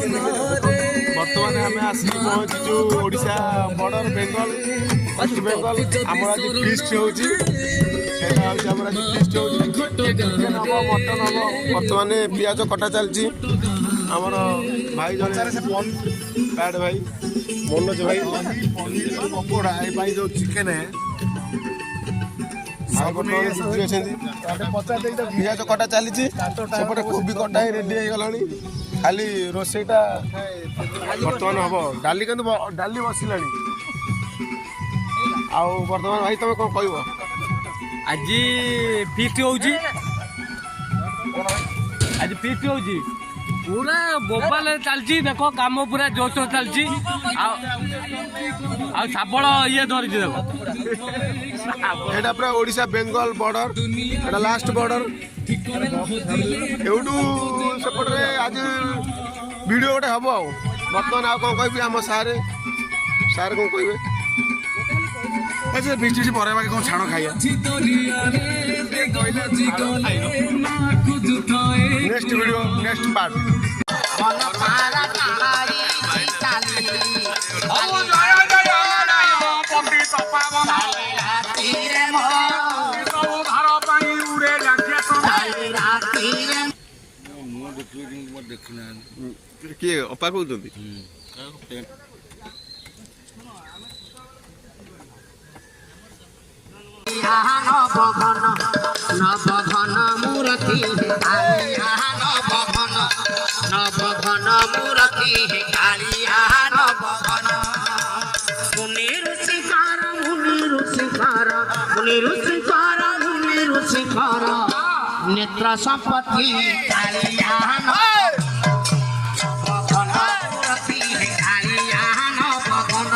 बर्तमान आम आसिक पहुँचीचु Odisha border Bengal waste Bengal आमर आज फीस्ट होची चिकेन हम मटन हम बर्तमान पियाज कटा चलती आमर भाई जन पैड भाई मनोज भाई पकोड़ा ये जो चिकेन है पियाज कटा चली सेपटे कोबी कटा ही रेडी हो गला खाली रोसईटा बर्तमान हम डाली कि डाली बसला बर्तमान भाई तुम कौन कह आज फीस्ट होची आज फीस्ट होची पूरा बोबाल चलती देख काम पूरा जोश चलती साबल ये धरी देख एटा पूरा ओडिशा बेंगल बॉर्डर एटा लास्ट बॉर्डर एवडू सेपटे आज वीडियो गोटे हम बर्तमान आ कौन कह आम सारे कौन कहे बिस्टी पर कौन छाण खाइए नेक्स्ट वीडियो नेक्स्ट पार्ट किए अपा कहते नवघन मूर्ति नवघन मूर्ति कालिया नवघन मुनि ऋषिकार नेत्र संपत्ति कालिया नवघन मूर्ति कालिया नवघन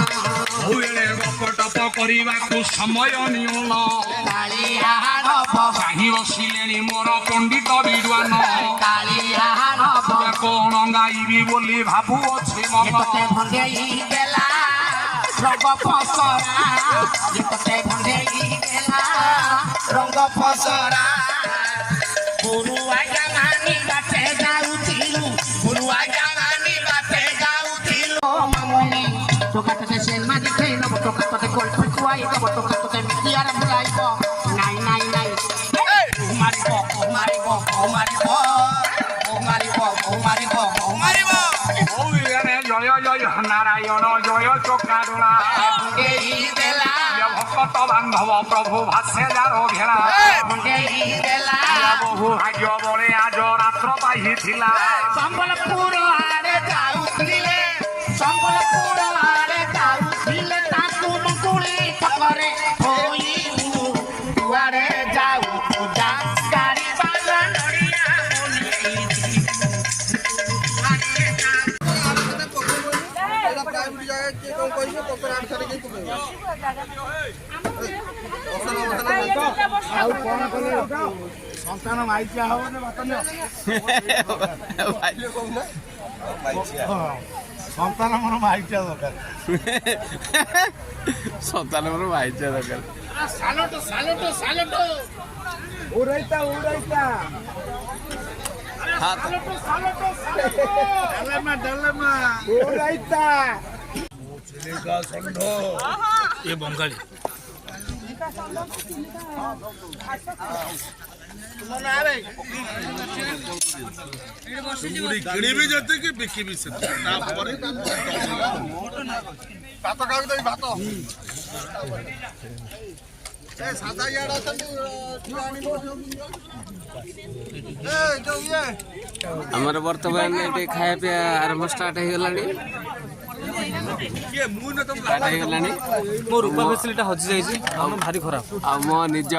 टप करने समय नियन चाही बसिले मोर पंडित विद्वान कौन गाइबी बोली भावुअछि मन रंग फसरा गुरुआ जमानी बाटे जाउथिलु मामुनी टोका टोका सेलमा दिखे न टोका टोका कोल फुकुआई न टोका टोका मिटियार बुलाइबो नाइ मारिबो जय जय नारायण जय चोकारुणा भक्त बांधव प्रभु भाष्यजार घेरा बहु भाग्य बड़े आज रात्र पाई संबलपुर आड़े जाउथिले ताकू मुकुली ठकरे होई दुआरे जाऊ पूजा गाड़ी बाजा नड़िया संतान माइचिया हो संतान मोर माइचिया दरकार संतान मोर माइचिया दरकार सालोटो उड़ैता डालमा उड़ैता चिलिका षंढ ये बंगाली किणवी जते कि बिकिबी से तापरे भात खाऊ दे भात ए सादा याडा तंतु ठियानी ए जो ये हमर वर्तमान एटे खाया पिया आरंभ स्टार्ट हो गलानी ये मुन तो स्टार्ट हो गलानी मो रूपा फैसिलिटी हजि जाई छी हम भारी खराब आ मो निज